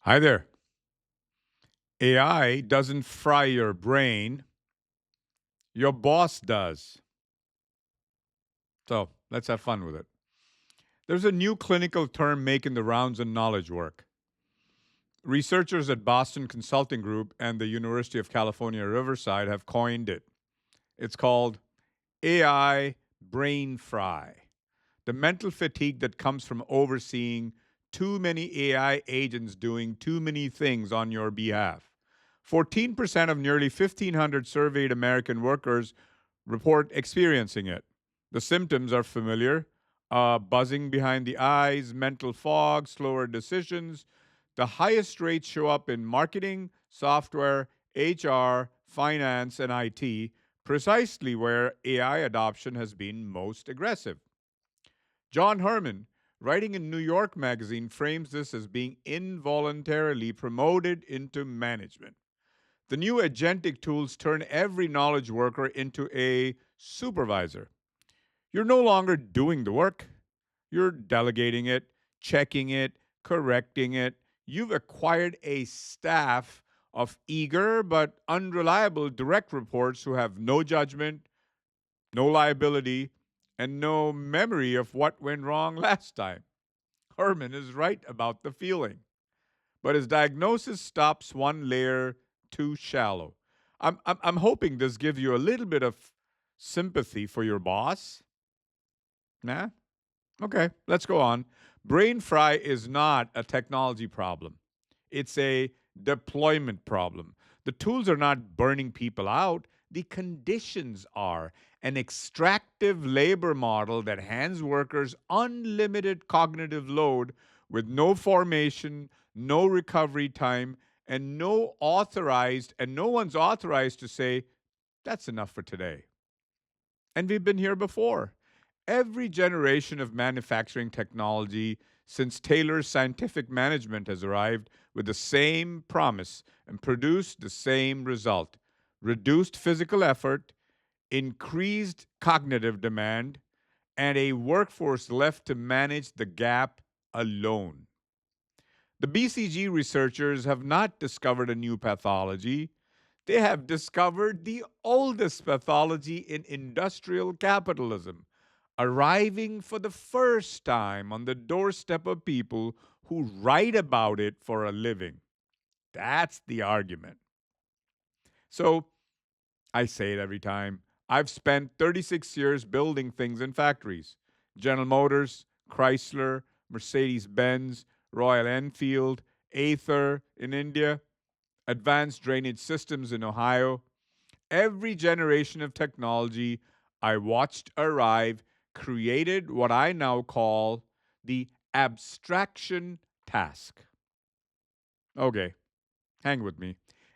Hi there. AI doesn't fry your brain, your boss does. So let's have fun with it. There's a new clinical term making the rounds in knowledge work. Researchers at Boston Consulting Group and the University of California, Riverside have coined it. It's called AI brain fry. The mental fatigue that comes from overseeing too many AI agents doing too many things on your behalf. 14% of nearly 1,500 surveyed American workers report experiencing it. The symptoms are familiar: buzzing behind the eyes, mental fog, slower decisions. The highest rates show up in marketing, software, HR, finance, and IT, precisely where AI adoption has been most aggressive. John Herman, writing in New York Magazine, frames this as being involuntarily promoted into management. The new agentic tools turn every knowledge worker into a supervisor. You're no longer doing the work, you're delegating it, checking it, correcting it. You've acquired a staff of eager but unreliable direct reports who have no judgment, no liability, and no memory of what went wrong last time. Herman is right about the feeling, but his diagnosis stops one layer too shallow. I'm hoping this gives you a little bit of sympathy for your boss. Nah? Okay, let's go on. Brain fry is not a technology problem, it's a deployment problem. The tools are not burning people out, the conditions are. An extractive labor model that hands workers unlimited cognitive load with no formation, no recovery time, and no one's authorized to say, that's enough for today. And we've been here before. Every generation of manufacturing technology since Taylor's scientific management has arrived with the same promise and produced the same result: reduced physical effort, increased cognitive demand, and a workforce left to manage the gap alone. The BCG researchers have not discovered a new pathology. They have discovered the oldest pathology in industrial capitalism, arriving for the first time on the doorstep of people who write about it for a living. That's the argument. So I say it every time. I've spent 36 years building things in factories: General Motors, Chrysler, Mercedes Benz, Royal Enfield, Ather in India, advanced drainage systems in Ohio. Every generation of technology I watched arrive created what I now call the abstraction task. Okay, hang with me.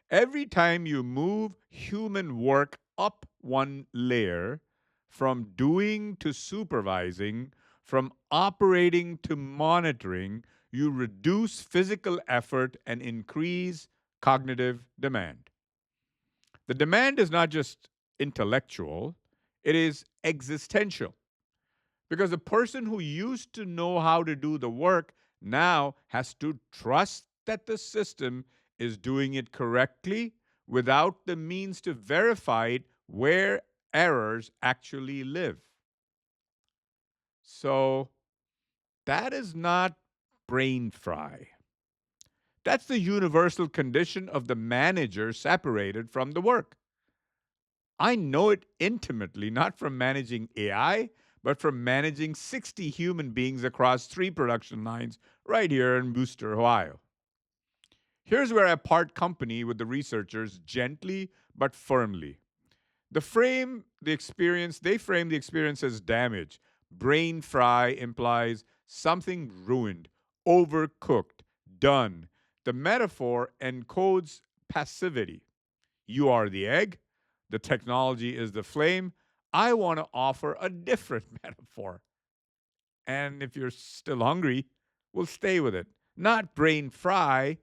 Every time you move human work up one layer, from doing to supervising, from operating to monitoring, you reduce physical effort and increase cognitive demand. The demand is not just intellectual, it is existential. Because the person who used to know how to do the work now has to trust that the system is doing it correctly without the means to verify it where errors actually live. So that is not brain fry. That's the universal condition of the manager separated from the work. I know it intimately, not from managing AI, but from managing 60 human beings across 3 production lines right here in Wooster, Ohio. Here's where I part company with the researchers gently but firmly. They frame the experience as damage. Brain fry implies something ruined, overcooked, done. The metaphor encodes passivity. You are the egg, the technology is the flame. I want to offer a different metaphor. And if you're still hungry, we'll stay with it. Not brain fry,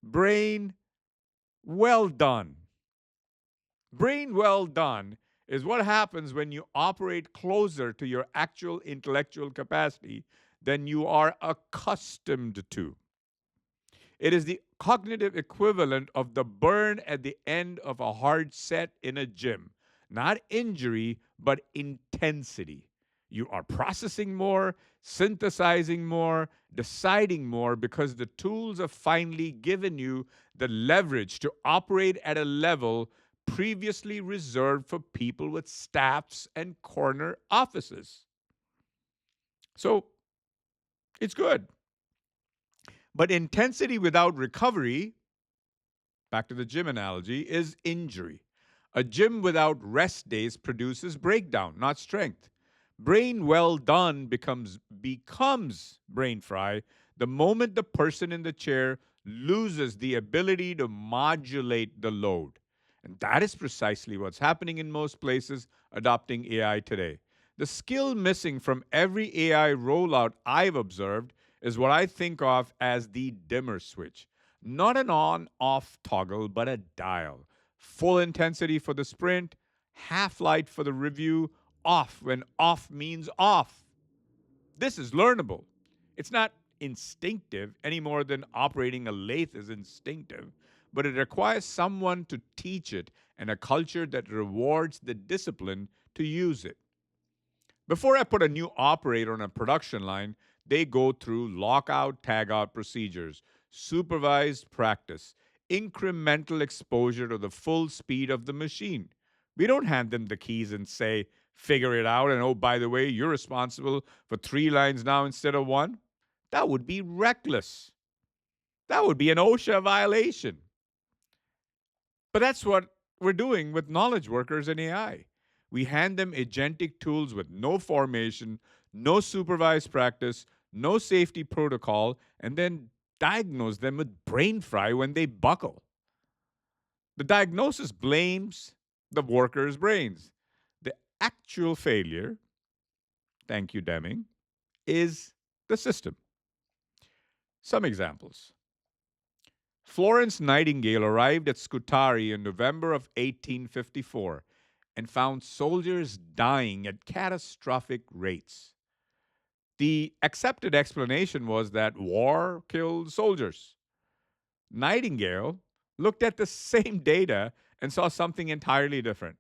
brain well done. Brain well done is what happens when you operate closer to your actual intellectual capacity than you are accustomed to. It is the cognitive equivalent of the burn at the end of a hard set in a gym. Not injury, but intensity. You are processing more, synthesizing more, deciding more because the tools have finally given you the leverage to operate at a level previously reserved for people with staffs and corner offices. So it's good. But intensity without recovery, back to the gym analogy, is injury. A gym without rest days produces breakdown, not strength. Brain well done becomes brain fry the moment the person in the chair loses the ability to modulate the load. And that is precisely what's happening in most places adopting AI today. The skill missing from every AI rollout I've observed is what I think of as the dimmer switch. Not an on off toggle, but a dial. Full intensity for the sprint, half light for the review, off when off means off. This is learnable. It's not instinctive any more than operating a lathe is instinctive, but it requires someone to teach it and a culture that rewards the discipline to use it. Before I put a new operator on a production line, they go through lockout, tagout procedures, supervised practice, incremental exposure to the full speed of the machine. We don't hand them the keys and say, figure it out, and oh, by the way, you're responsible for 3 lines now instead of one. That would be reckless. That would be an OSHA violation. But that's what we're doing with knowledge workers and AI. We hand them agentic tools with no formation, no supervised practice, no safety protocol, and then diagnose them with brain fry when they buckle. The diagnosis blames the worker's brains. The actual failure, thank you, Deming, is the system. Some examples. Florence Nightingale arrived at Scutari in November of 1854 and found soldiers dying at catastrophic rates. The accepted explanation was that war killed soldiers. Nightingale looked at the same data and saw something entirely different.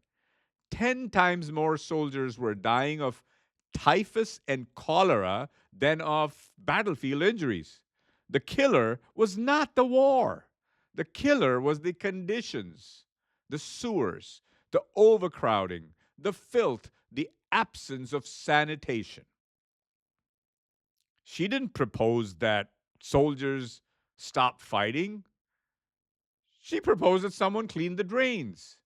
10 times more soldiers were dying of typhus and cholera than of battlefield injuries. The killer was not the war. The killer was the conditions, the sewers, the overcrowding, the filth, the absence of sanitation. She didn't propose that soldiers stop fighting. She proposed that someone clean the drains.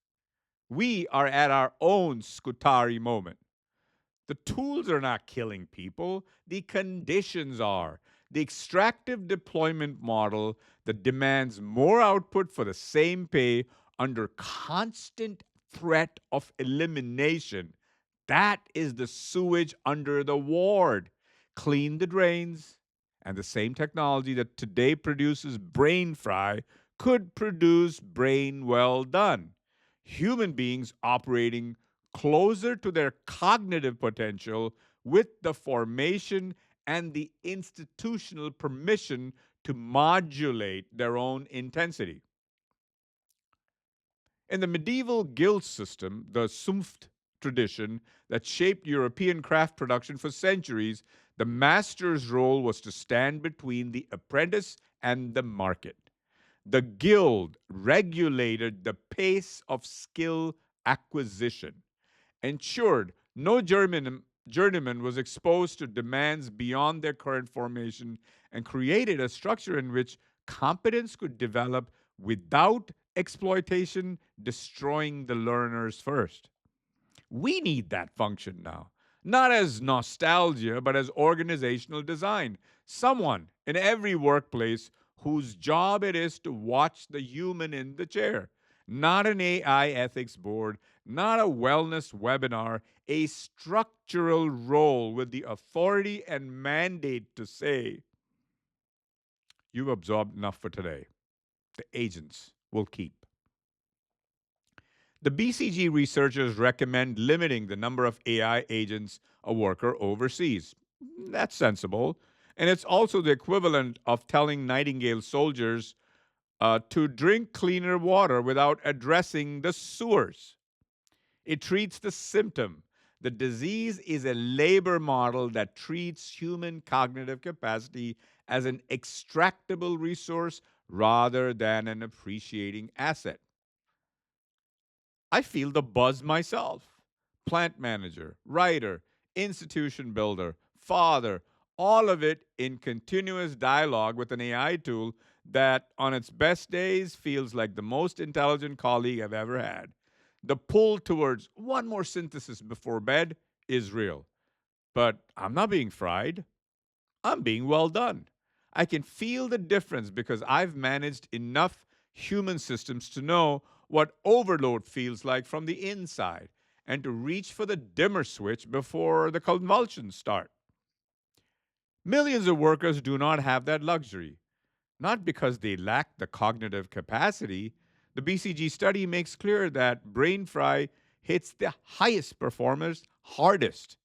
We are at our own Scutari moment. The tools are not killing people, the conditions are. The extractive deployment model that demands more output for the same pay under constant threat of elimination. That is the sewage under the ward. Clean the drains, and the same technology that today produces brain fry could produce brain well done. Human beings operating closer to their cognitive potential with the formation and the institutional permission to modulate their own intensity. In the medieval guild system, the Zunft tradition that shaped European craft production for centuries, the master's role was to stand between the apprentice and the market. The guild regulated the pace of skill acquisition, ensured no journeyman was exposed to demands beyond their current formation, and created a structure in which competence could develop without exploitation destroying the learners first. We need that function now, not as nostalgia, but as organizational design. Someone in every workplace whose job it is to watch the human in the chair, not an AI ethics board, not a wellness webinar, a structural role with the authority and mandate to say, you've absorbed enough for today. The agents will keep. The BCG researchers recommend limiting the number of AI agents a worker oversees. That's sensible. And it's also the equivalent of telling Nightingale soldiers to drink cleaner water without addressing the sewers. It treats the symptom. The disease is a labor model that treats human cognitive capacity as an extractable resource rather than an appreciating asset. I feel the buzz myself. Plant manager, writer, institution builder, father, all of it in continuous dialogue with an AI tool that, on its best days, feels like the most intelligent colleague I've ever had. The pull towards one more synthesis before bed is real. But I'm not being fried. I'm being well done. I can feel the difference because I've managed enough human systems to know what overload feels like from the inside and to reach for the dimmer switch before the convulsions start. Millions of workers do not have that luxury, not because they lack the cognitive capacity. The BCG study makes clear that brain fry hits the highest performers hardest.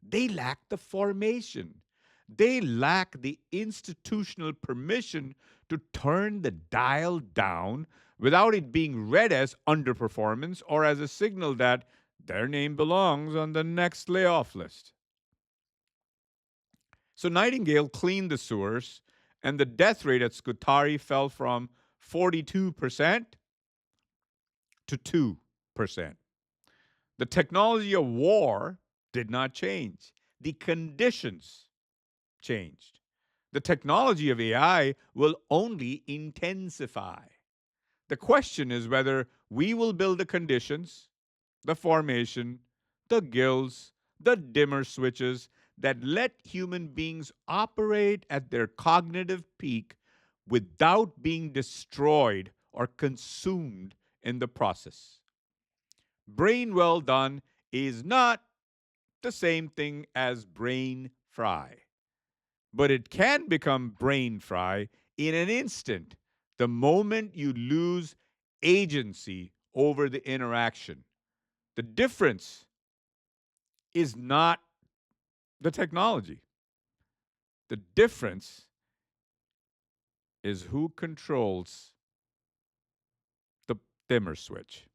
They lack the formation. They lack the institutional permission to turn the dial down without it being read as underperformance or as a signal that their name belongs on the next layoff list. So Nightingale cleaned the sewers, and the death rate at Scutari fell from 42% to 2%. The technology of war did not change. The conditions changed. The technology of AI will only intensify. The question is whether we will build the conditions, the formation, the guilds, the dimmer switches that let human beings operate at their cognitive peak without being destroyed or consumed in the process. Brain well done is not the same thing as brain fry, but it can become brain fry in an instant the moment you lose agency over the interaction. The difference is not the technology, the difference is who controls the dimmer switch.